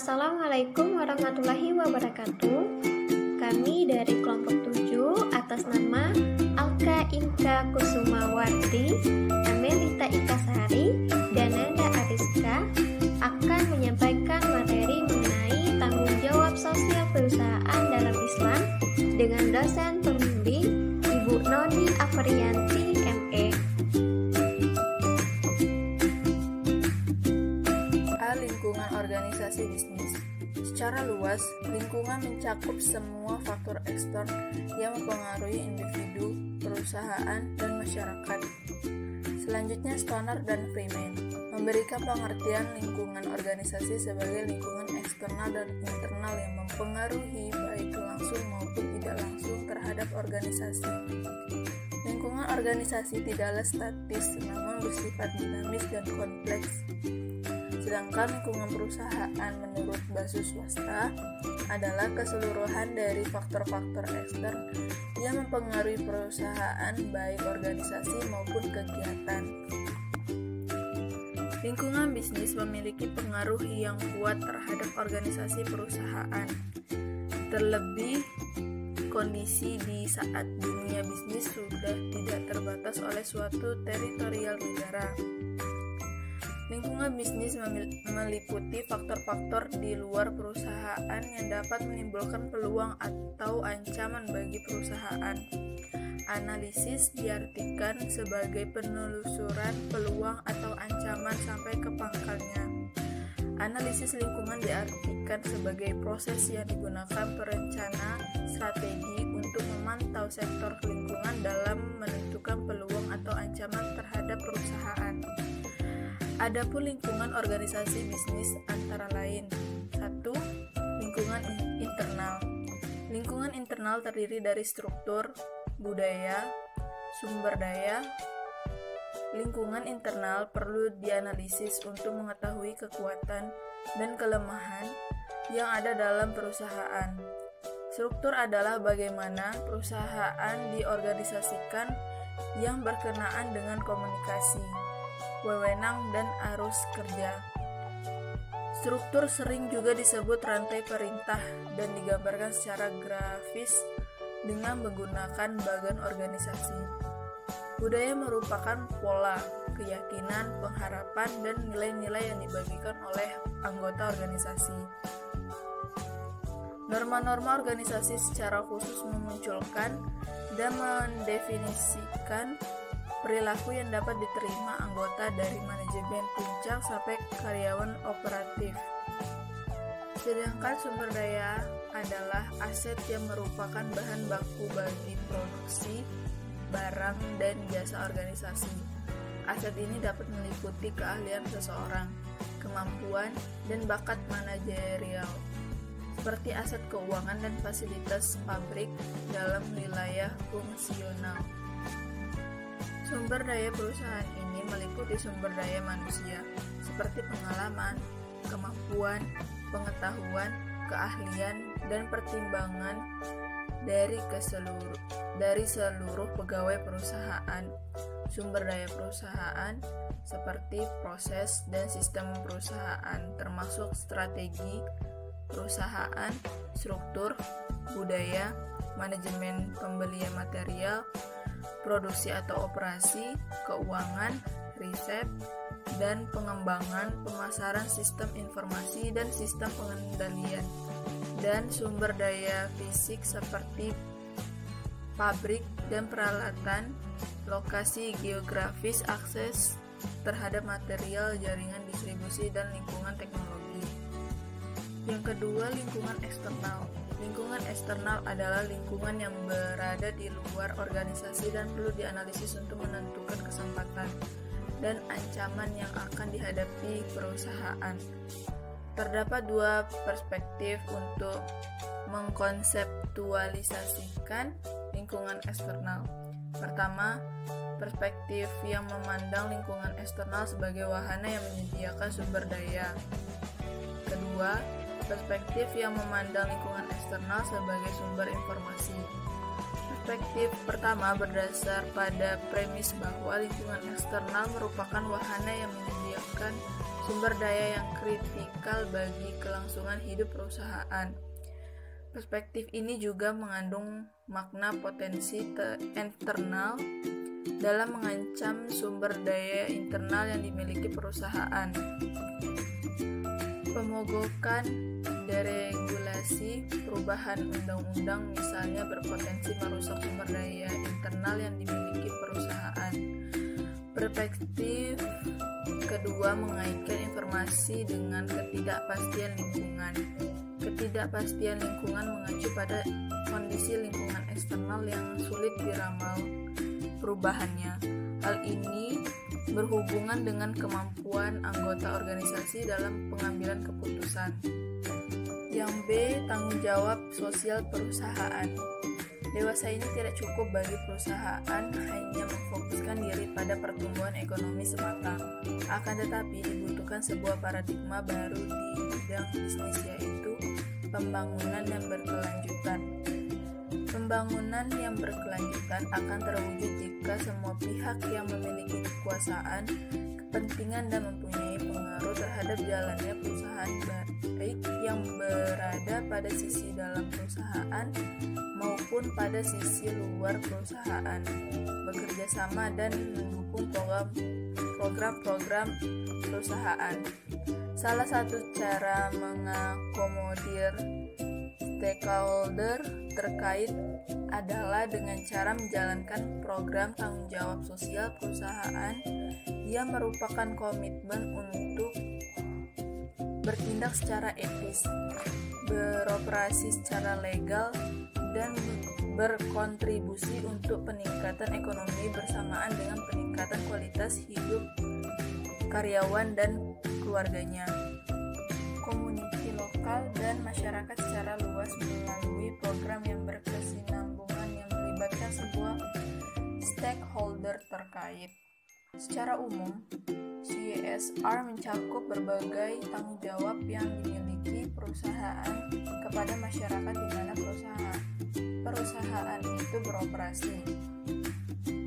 Assalamualaikum warahmatullahi wabarakatuh. Kami dari kelompok 7 atas nama Alka Inka Kusumawardi, Amelita Ikasari, dan Nanda Ariska akan menyampaikan materi mengenai tanggung jawab sosial perusahaan dalam Islam dengan dosen pembimbing Ibu Noni Afriyanti, ME. Lingkungan organisasi bisnis. Secara luas, lingkungan mencakup semua faktor eksternal yang mempengaruhi individu, perusahaan, dan masyarakat. Selanjutnya, Stoner dan Freeman memberikan pengertian lingkungan organisasi sebagai lingkungan eksternal dan internal yang mempengaruhi baik langsung maupun tidak langsung terhadap organisasi. Lingkungan organisasi tidaklah statis, namun bersifat dinamis dan kompleks. Sedangkan lingkungan perusahaan menurut Basus Swasta adalah keseluruhan dari faktor-faktor eksternal yang mempengaruhi perusahaan baik organisasi maupun kegiatan. Lingkungan bisnis memiliki pengaruh yang kuat terhadap organisasi perusahaan. Terlebih kondisi di saat dunia bisnis sudah tidak terbatas oleh suatu teritorial negara. Lingkungan bisnis meliputi faktor-faktor di luar perusahaan yang dapat menimbulkan peluang atau ancaman bagi perusahaan. Analisis diartikan sebagai penelusuran peluang atau ancaman sampai ke pangkalnya. Analisis lingkungan diartikan sebagai proses yang digunakan perencana strategi untuk memantau sektor lingkungan dalam menentukan peluang atau ancaman terhadap perusahaan. Adapun lingkungan organisasi bisnis antara lain. 1. Lingkungan internal. Lingkungan internal terdiri dari struktur, budaya, sumber daya. Lingkungan internal perlu dianalisis untuk mengetahui kekuatan dan kelemahan yang ada dalam perusahaan. Struktur adalah bagaimana perusahaan diorganisasikan yang berkenaan dengan komunikasi, wewenang, dan arus kerja. Struktur sering juga disebut rantai perintah dan digambarkan secara grafis dengan menggunakan bagan organisasi. Budaya merupakan pola, keyakinan, pengharapan, dan nilai-nilai yang dibagikan oleh anggota organisasi. Norma-norma organisasi secara khusus memunculkan dan mendefinisikan perilaku yang dapat diterima anggota dari manajemen puncak sampai karyawan operatif. Sedangkan sumber daya adalah aset yang merupakan bahan baku bagi produksi, barang, dan jasa organisasi. Aset ini dapat meliputi keahlian seseorang, kemampuan, dan bakat manajerial, seperti aset keuangan dan fasilitas pabrik dalam wilayah fungsional. Sumber daya perusahaan ini meliputi sumber daya manusia, seperti pengalaman, kemampuan, pengetahuan, keahlian, dan pertimbangan dari seluruh pegawai perusahaan. Sumber daya perusahaan seperti proses dan sistem perusahaan, termasuk strategi perusahaan, struktur, budaya, manajemen pembelian material, produksi atau operasi, keuangan, riset, dan pengembangan, pemasaran, sistem informasi, dan sistem pengendalian. Dan sumber daya fisik seperti pabrik dan peralatan, lokasi geografis, akses terhadap material, jaringan distribusi, dan lingkungan teknologi. Yang kedua, lingkungan eksternal. Lingkungan eksternal adalah lingkungan yang berada di luar organisasi dan perlu dianalisis untuk menentukan kesempatan dan ancaman yang akan dihadapi perusahaan. Terdapat dua perspektif untuk mengkonseptualisasikan lingkungan eksternal. Pertama, perspektif yang memandang lingkungan eksternal sebagai wahana yang menyediakan sumber daya. Kedua, perspektif yang memandang lingkungan eksternal sebagai sumber informasi. Perspektif pertama berdasar pada premis bahwa lingkungan eksternal merupakan wahana yang menyediakan sumber daya yang kritikal bagi kelangsungan hidup perusahaan. Perspektif ini juga mengandung makna potensi eksternal dalam mengancam sumber daya internal yang dimiliki perusahaan. Pemogokan deregulasi perubahan undang-undang misalnya berpotensi merusak sumber daya internal yang dimiliki perusahaan. Perspektif kedua mengaitkan informasi dengan ketidakpastian lingkungan. Ketidakpastian lingkungan mengacu pada kondisi lingkungan eksternal yang sulit diramal perubahannya. Hal ini berhubungan dengan kemampuan anggota organisasi dalam pengambilan keputusan. Yang B, tanggung jawab sosial perusahaan. Dewasa ini tidak cukup bagi perusahaan hanya memfokuskan diri pada pertumbuhan ekonomi semata. Akan tetapi dibutuhkan sebuah paradigma baru di bidang bisnis, yaitu pembangunan yang berkelanjutan. Pembangunan yang berkelanjutan akan terwujud jika semua pihak yang memiliki kekuasaan, kepentingan, dan mempunyai pengaruh terhadap jalannya perusahaan, baik yang berada pada sisi dalam perusahaan maupun pada sisi luar perusahaan, bekerja sama dan mendukung program-program perusahaan. Salah satu cara mengakomodir stakeholder terkait adalah dengan cara menjalankan program tanggung jawab sosial perusahaan yang merupakan komitmen untuk bertindak secara etis, beroperasi secara legal, dan berkontribusi untuk peningkatan ekonomi bersamaan dengan peningkatan kualitas hidup karyawan dan keluarganya. Komuniti lokal dan masyarakat secara luas melalui program yang berkesinambungan yang melibatkan sebuah stakeholder terkait. Secara umum, CSR mencakup berbagai tanggung jawab yang dimiliki perusahaan kepada masyarakat di mana perusahaan itu beroperasi.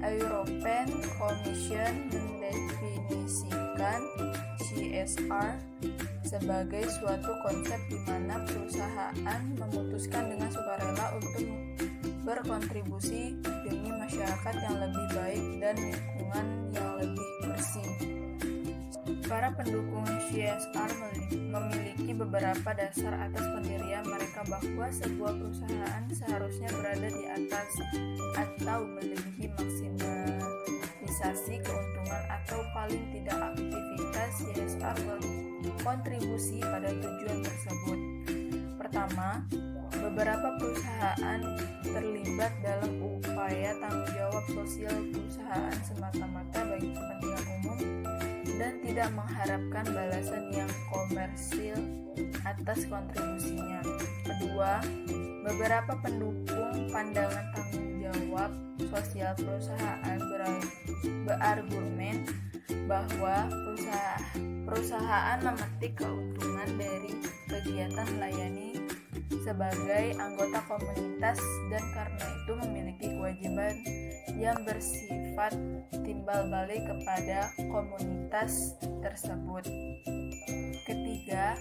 European Commission mendefinisikan CSR sebagai suatu konsep di mana perusahaan memutuskan dengan sukarela untuk berkontribusi demi masyarakat yang lebih baik dan lingkungan yang lebih bersih. Para pendukung CSR memiliki beberapa dasar atas pendirian mereka bahwa sebuah perusahaan seharusnya berada di atas atau melebihi maksimalisasi keuntungan atau paling tidak aktivitas CSR berkontribusi pada tujuan tersebut. Pertama, beberapa perusahaan terlibat dalam upaya tanggung jawab sosial perusahaan semata-mata bagi kepentingan umum dan tidak mengharapkan balasan yang komersil atas kontribusinya. Kedua, beberapa pendukung pandangan tanggung jawab sosial perusahaan berargumen bahwa perusahaan memetik keuntungan dari kegiatan melayani sebagai anggota komunitas dan karena itu memiliki kewajiban yang bersifat timbal balik kepada komunitas tersebut. Ketiga,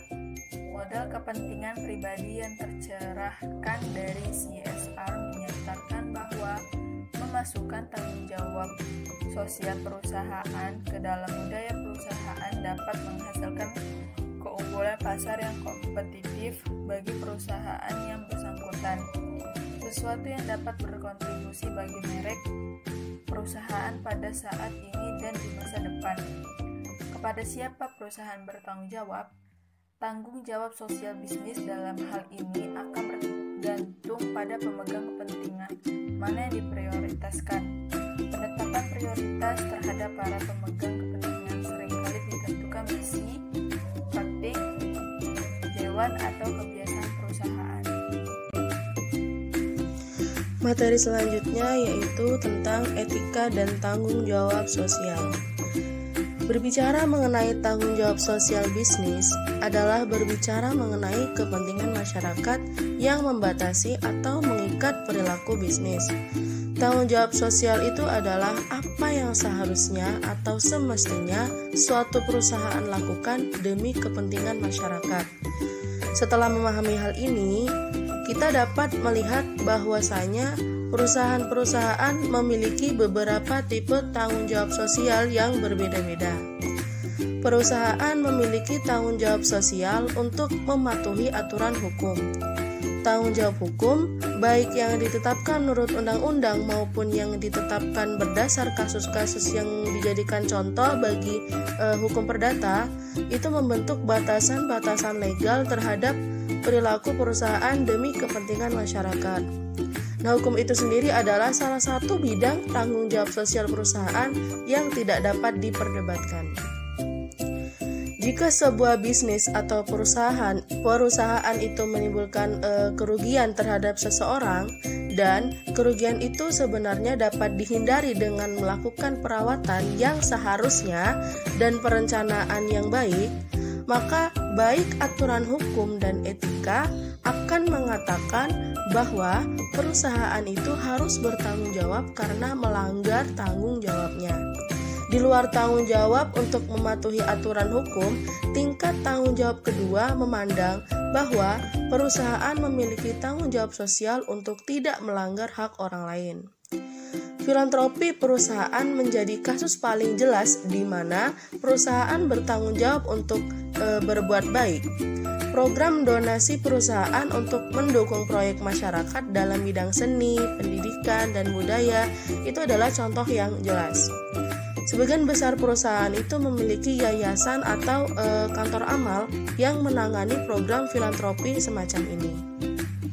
modal kepentingan pribadi yang tercerahkan dari CSR menyatakan bahwa memasukkan tanggung jawab sosial perusahaan ke dalam budaya perusahaan dapat menghasilkan keunggulan pasar yang kompetitif bagi perusahaan yang bersangkutan, sesuatu yang dapat berkontribusi bagi merek perusahaan pada saat ini dan di masa depan. Kepada siapa perusahaan bertanggung jawab? Tanggung jawab sosial bisnis dalam hal ini akan bergantung pada pemegang kepentingan mana yang diprioritaskan. Penetapan prioritas terhadap para pemegang kepentingan seringkali ditentukan misi, praktik, dewan atau kebiasaan perusahaan. Materi selanjutnya yaitu tentang etika dan tanggung jawab sosial. Berbicara mengenai tanggung jawab sosial bisnis adalah berbicara mengenai kepentingan masyarakat yang membatasi atau mengikat perilaku bisnis. Tanggung jawab sosial itu adalah apa yang seharusnya atau semestinya suatu perusahaan lakukan demi kepentingan masyarakat. Setelah memahami hal ini, kita dapat melihat bahwasanya perusahaan-perusahaan memiliki beberapa tipe tanggung jawab sosial yang berbeda-beda. Perusahaan memiliki tanggung jawab sosial untuk mematuhi aturan hukum. Tanggung jawab hukum, baik yang ditetapkan menurut undang-undang maupun yang ditetapkan berdasar kasus-kasus yang dijadikan contoh bagi hukum perdata, itu membentuk batasan-batasan legal terhadap perilaku perusahaan demi kepentingan masyarakat. Nah, hukum itu sendiri adalah salah satu bidang tanggung jawab sosial perusahaan yang tidak dapat diperdebatkan. Jika sebuah bisnis atau perusahaan itu menimbulkan kerugian terhadap seseorang dan kerugian itu sebenarnya dapat dihindari dengan melakukan perawatan yang seharusnya dan perencanaan yang baik, maka baik aturan hukum dan etika akan mengatakan bahwa perusahaan itu harus bertanggung jawab karena melanggar tanggung jawabnya. Di luar tanggung jawab untuk mematuhi aturan hukum, tingkat tanggung jawab kedua memandang bahwa perusahaan memiliki tanggung jawab sosial untuk tidak melanggar hak orang lain. Filantropi perusahaan menjadi kasus paling jelas di mana perusahaan bertanggung jawab untuk berbuat baik. Program donasi perusahaan untuk mendukung proyek masyarakat dalam bidang seni, pendidikan, dan budaya itu adalah contoh yang jelas. Sebagian besar perusahaan itu memiliki yayasan atau kantor amal yang menangani program filantropi semacam ini.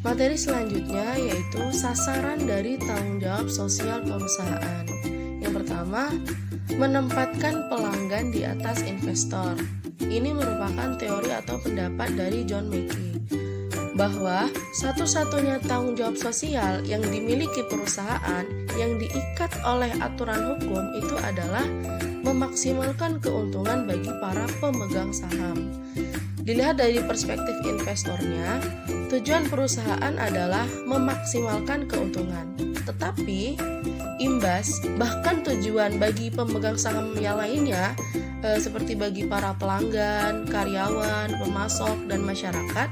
Materi selanjutnya yaitu sasaran dari tanggung jawab sosial perusahaan. Yang pertama, menempatkan pelanggan di atas investor. Ini merupakan teori atau pendapat dari John Mackey bahwa satu-satunya tanggung jawab sosial yang dimiliki perusahaan yang diikat oleh aturan hukum itu adalah memaksimalkan keuntungan bagi para pemegang saham. Dilihat dari perspektif investornya, tujuan perusahaan adalah memaksimalkan keuntungan. Tetapi imbas bahkan tujuan bagi pemegang saham yang lainnya seperti bagi para pelanggan, karyawan, pemasok, dan masyarakat,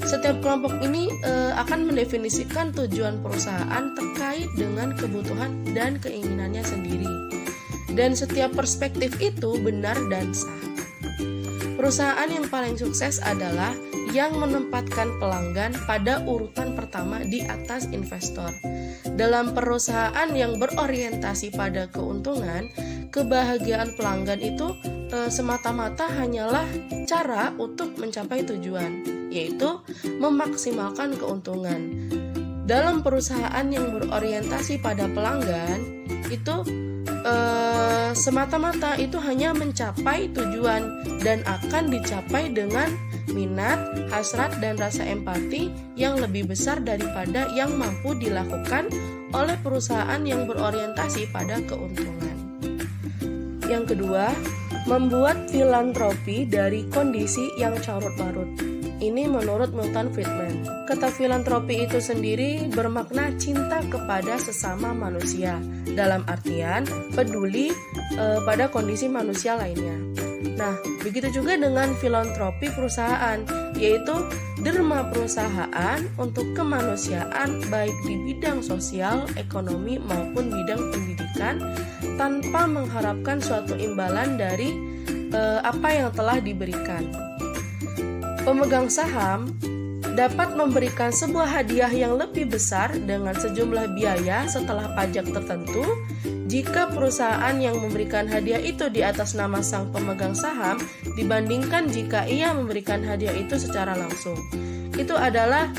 setiap kelompok ini akan mendefinisikan tujuan perusahaan terkait dengan kebutuhan dan keinginannya sendiri. Dan setiap perspektif itu benar dan sah. Perusahaan yang paling sukses adalah yang menempatkan pelanggan pada urutan pertama di atas investor. Dalam perusahaan yang berorientasi pada keuntungan, kebahagiaan pelanggan itu semata-mata hanyalah cara untuk mencapai tujuan, yaitu memaksimalkan keuntungan. Dalam perusahaan yang berorientasi pada pelanggan, itu semata-mata itu hanya mencapai tujuan dan akan dicapai dengan minat, hasrat, dan rasa empati yang lebih besar daripada yang mampu dilakukan oleh perusahaan yang berorientasi pada keuntungan. Yang kedua, membuat filantropi dari kondisi yang carut-marut. Ini menurut Milton Friedman. Kata filantropi itu sendiri bermakna cinta kepada sesama manusia, dalam artian peduli pada kondisi manusia lainnya. Nah, begitu juga dengan filantropi perusahaan, yaitu derma perusahaan untuk kemanusiaan baik di bidang sosial, ekonomi, maupun bidang pendidikan tanpa mengharapkan suatu imbalan dari apa yang telah diberikan. Pemegang saham dapat memberikan sebuah hadiah yang lebih besar dengan sejumlah biaya setelah pajak tertentu jika perusahaan yang memberikan hadiah itu di atas nama sang pemegang saham dibandingkan jika ia memberikan hadiah itu secara langsung. Itu adalah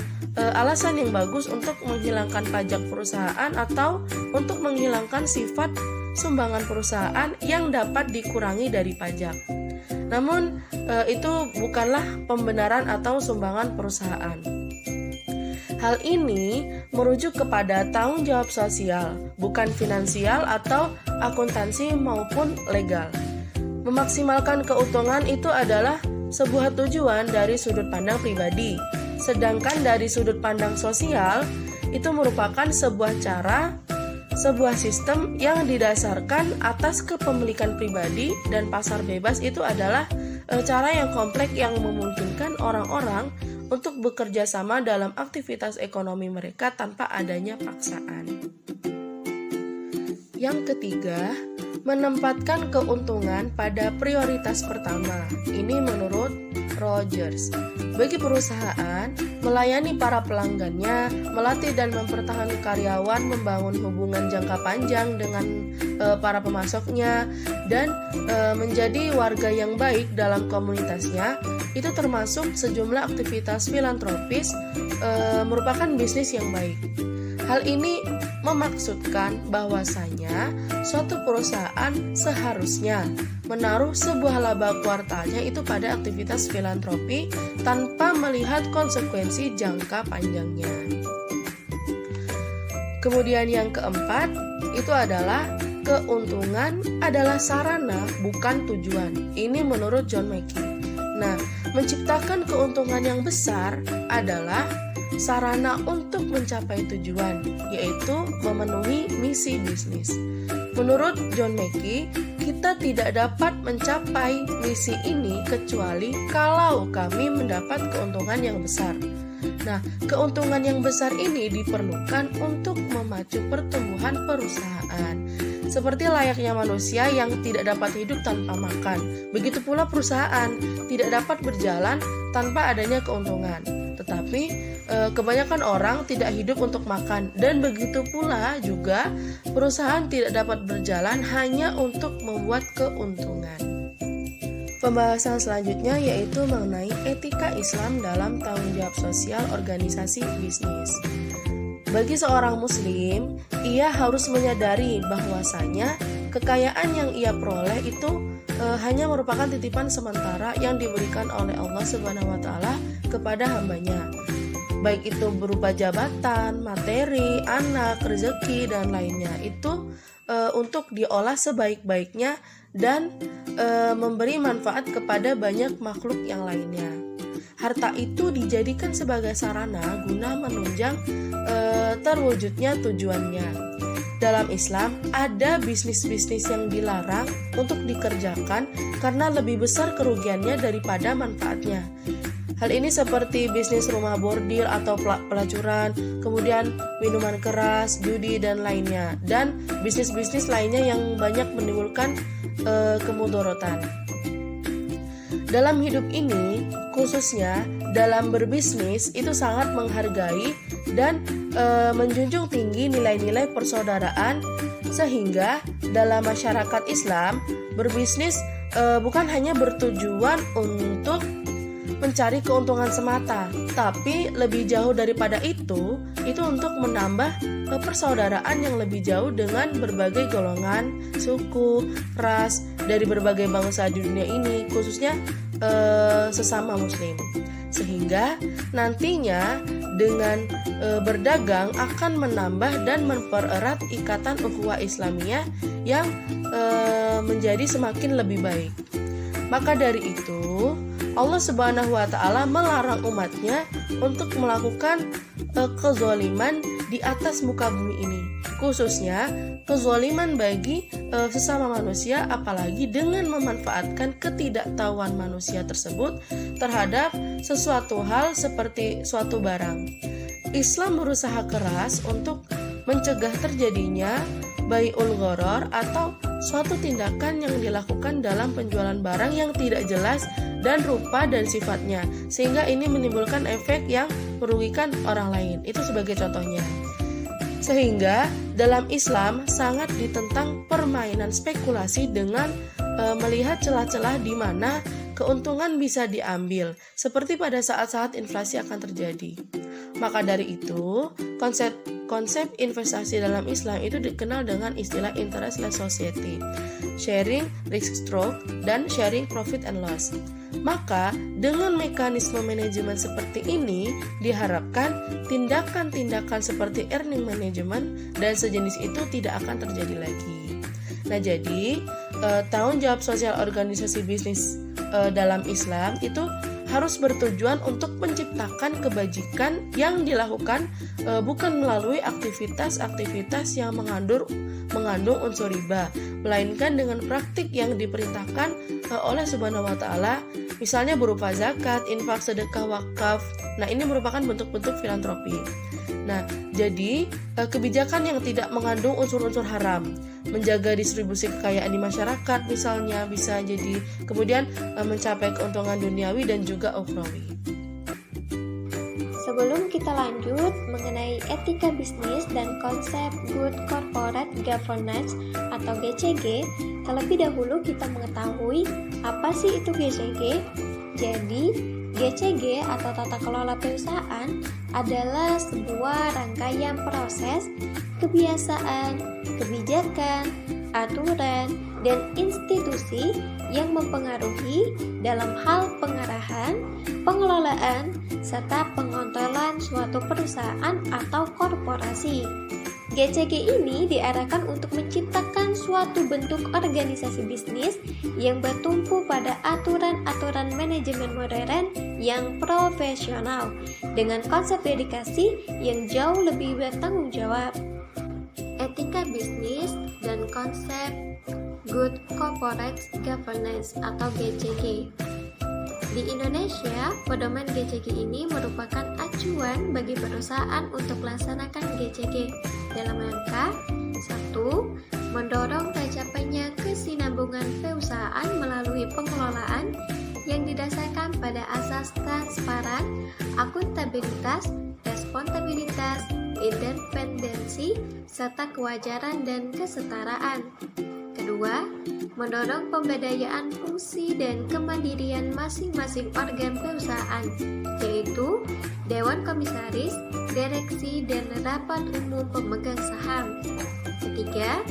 alasan yang bagus untuk menghilangkan pajak perusahaan atau untuk menghilangkan sifat sumbangan perusahaan yang dapat dikurangi dari pajak. Namun itu bukanlah pembenaran atau sumbangan perusahaan. Hal ini merujuk kepada tanggung jawab sosial, bukan finansial atau akuntansi maupun legal. Memaksimalkan keuntungan itu adalah sebuah tujuan dari sudut pandang pribadi. Sedangkan dari sudut pandang sosial, itu merupakan sebuah sistem yang didasarkan atas kepemilikan pribadi, dan pasar bebas itu adalah cara yang kompleks yang memungkinkan orang-orang untuk bekerja sama dalam aktivitas ekonomi mereka tanpa adanya paksaan. Yang ketiga, menempatkan keuntungan pada prioritas pertama. Ini menurut Rogers. Bagi perusahaan, melayani para pelanggannya, melatih dan mempertahankan karyawan, membangun hubungan jangka panjang dengan para pemasoknya, dan menjadi warga yang baik dalam komunitasnya, itu termasuk sejumlah aktivitas filantropis, merupakan bisnis yang baik. Hal ini memaksudkan bahwasanya suatu perusahaan seharusnya menaruh sebuah laba kuartalnya itu pada aktivitas filantropi tanpa melihat konsekuensi jangka panjangnya. Kemudian yang keempat, itu adalah keuntungan adalah sarana bukan tujuan. Ini menurut John Mackey. Nah, menciptakan keuntungan yang besar adalah sarana untuk mencapai tujuan, yaitu memenuhi misi bisnis. Menurut John Mackey, kita tidak dapat mencapai misi ini kecuali kalau kami mendapat keuntungan yang besar. Nah, keuntungan yang besar ini diperlukan untuk memacu pertumbuhan perusahaan. Seperti layaknya manusia yang tidak dapat hidup tanpa makan, begitu pula perusahaan tidak dapat berjalan tanpa adanya keuntungan. Tetapi kebanyakan orang tidak hidup untuk makan, dan begitu pula juga perusahaan tidak dapat berjalan hanya untuk membuat keuntungan. Pembahasan selanjutnya yaitu mengenai etika Islam dalam tanggung jawab sosial organisasi bisnis. Bagi seorang muslim, ia harus menyadari bahwasanya kekayaan yang ia peroleh itu hanya merupakan titipan sementara yang diberikan oleh Allah Subhanahu wa taala kepada hambanya. Baik itu berupa jabatan, materi, anak, rezeki, dan lainnya. Itu untuk diolah sebaik-baiknya dan memberi manfaat kepada banyak makhluk yang lainnya. Harta itu dijadikan sebagai sarana guna menunjang terwujudnya tujuannya. Dalam Islam, ada bisnis-bisnis yang dilarang untuk dikerjakan karena lebih besar kerugiannya daripada manfaatnya. Hal ini seperti bisnis rumah bordil atau pelacuran, kemudian minuman keras, judi, dan lainnya, dan bisnis-bisnis lainnya yang banyak menimbulkan kemudorotan. Dalam hidup ini, khususnya dalam berbisnis, itu sangat menghargai dan menjunjung tinggi nilai-nilai persaudaraan, sehingga dalam masyarakat Islam, berbisnis bukan hanya bertujuan untuk mencari keuntungan semata, tapi lebih jauh daripada itu untuk menambah persaudaraan yang lebih jauh dengan berbagai golongan, suku, ras dari berbagai bangsa di dunia ini, khususnya sesama muslim. Sehingga nantinya dengan berdagang akan menambah dan mempererat ikatan ukhuwah Islamiyah yang menjadi semakin lebih baik. Maka dari itu, Allah Subhanahu wa taala melarang umatnya untuk melakukan kezaliman di atas muka bumi ini, khususnya kezaliman bagi sesama manusia, apalagi dengan memanfaatkan ketidaktahuan manusia tersebut terhadap sesuatu hal seperti suatu barang. Islam berusaha keras untuk mencegah terjadinya bai'ul gharar atau suatu tindakan yang dilakukan dalam penjualan barang yang tidak jelas dan rupa dan sifatnya, sehingga ini menimbulkan efek yang merugikan orang lain. Itu sebagai contohnya. Sehingga dalam Islam sangat ditentang permainan spekulasi dengan melihat celah-celah di mana keuntungan bisa diambil, seperti pada saat-saat inflasi akan terjadi. Maka dari itu, konsep investasi dalam Islam itu dikenal dengan istilah interest-less society, sharing risk stroke, dan sharing profit and loss. Maka dengan mekanisme manajemen seperti ini diharapkan tindakan-tindakan seperti earning management dan sejenis itu tidak akan terjadi lagi. Nah, jadi tanggung jawab sosial organisasi bisnis dalam Islam itu harus bertujuan untuk menciptakan kebajikan yang dilakukan bukan melalui aktivitas-aktivitas yang mengandung unsur riba, melainkan dengan praktik yang diperintahkan oleh Subhanahu wa Ta'ala, misalnya berupa zakat, infak, sedekah, wakaf. Nah, ini merupakan bentuk-bentuk filantropi. Nah, jadi kebijakan yang tidak mengandung unsur-unsur haram, menjaga distribusi kekayaan di masyarakat misalnya, bisa jadi kemudian mencapai keuntungan duniawi dan juga ukhrawi. Sebelum kita lanjut mengenai etika bisnis dan konsep Good Corporate Governance atau GCG, terlebih dahulu kita mengetahui apa sih itu GCG. Jadi, GCG atau tata kelola perusahaan adalah sebuah rangkaian proses, kebiasaan, kebijakan, aturan, dan institusi yang mempengaruhi dalam hal pengarahan, pengelolaan, serta pengontrolan suatu perusahaan atau korporasi. GCG ini diarahkan untuk menciptakan suatu bentuk organisasi bisnis yang bertumpu pada aturan-aturan manajemen modern yang profesional dengan konsep dedikasi yang jauh lebih bertanggung jawab. Etika bisnis dan konsep Good Corporate Governance atau GCG. Di Indonesia, pedoman GCG ini merupakan acuan bagi perusahaan untuk melaksanakan GCG dalam rangka 1. Mendorong tercapainya kesinambungan perusahaan melalui pengelolaan yang didasarkan pada asas transparan, akuntabilitas, responsibilitas, independensi, serta kewajaran dan kesetaraan. Kedua, mendorong pemberdayaan fungsi dan kemandirian masing-masing organ perusahaan, yaitu Dewan Komisaris, Direksi, dan Rapat Umum Pemegang Saham. Ketiga,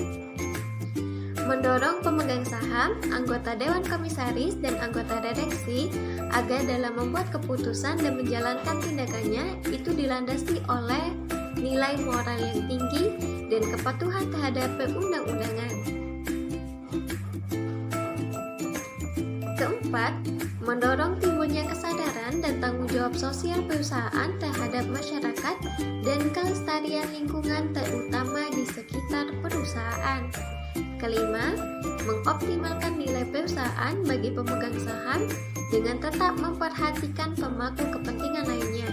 mendorong pemegang saham, anggota Dewan Komisaris, dan anggota direksi agar dalam membuat keputusan dan menjalankan tindakannya itu dilandasi oleh nilai moral yang tinggi dan kepatuhan terhadap perundang-undangan. Keempat, mendorong timbulnya kesadaran dan tanggung jawab sosial perusahaan terhadap masyarakat dan kelestarian lingkungan terutama di sekitar perusahaan. Kelima, mengoptimalkan nilai perusahaan bagi pemegang saham dengan tetap memperhatikan pemangku kepentingan lainnya.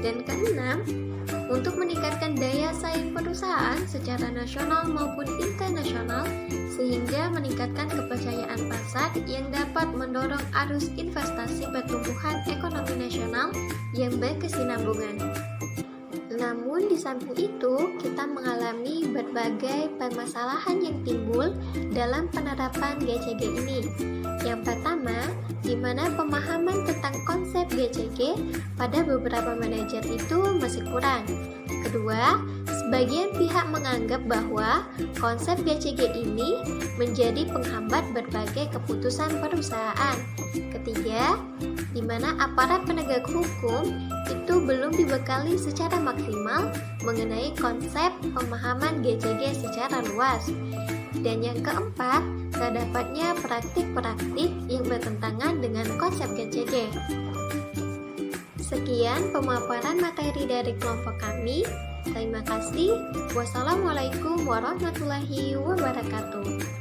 Dan keenam, untuk meningkatkan daya saing perusahaan secara nasional maupun internasional sehingga meningkatkan kepercayaan pasar yang dapat mendorong arus investasi pertumbuhan ekonomi nasional yang berkesinambungan. Namun di samping itu, kita mengalami berbagai permasalahan yang timbul dalam penerapan GCG ini. Yang pertama, di mana pemahaman tentang konsep GCG pada beberapa manajer itu masih kurang. Kedua, sebagian pihak menganggap bahwa konsep GCG ini menjadi penghambat berbagai keputusan perusahaan. Ketiga, di mana aparat penegak hukum itu belum dibekali secara maksimal mengenai konsep pemahaman GCG secara luas. Dan yang keempat, terdapatnya praktik-praktik yang bertentangan dengan konsep GCG. Sekian pemaparan materi dari kelompok kami. Terima kasih. Wassalamualaikum warahmatullahi wabarakatuh.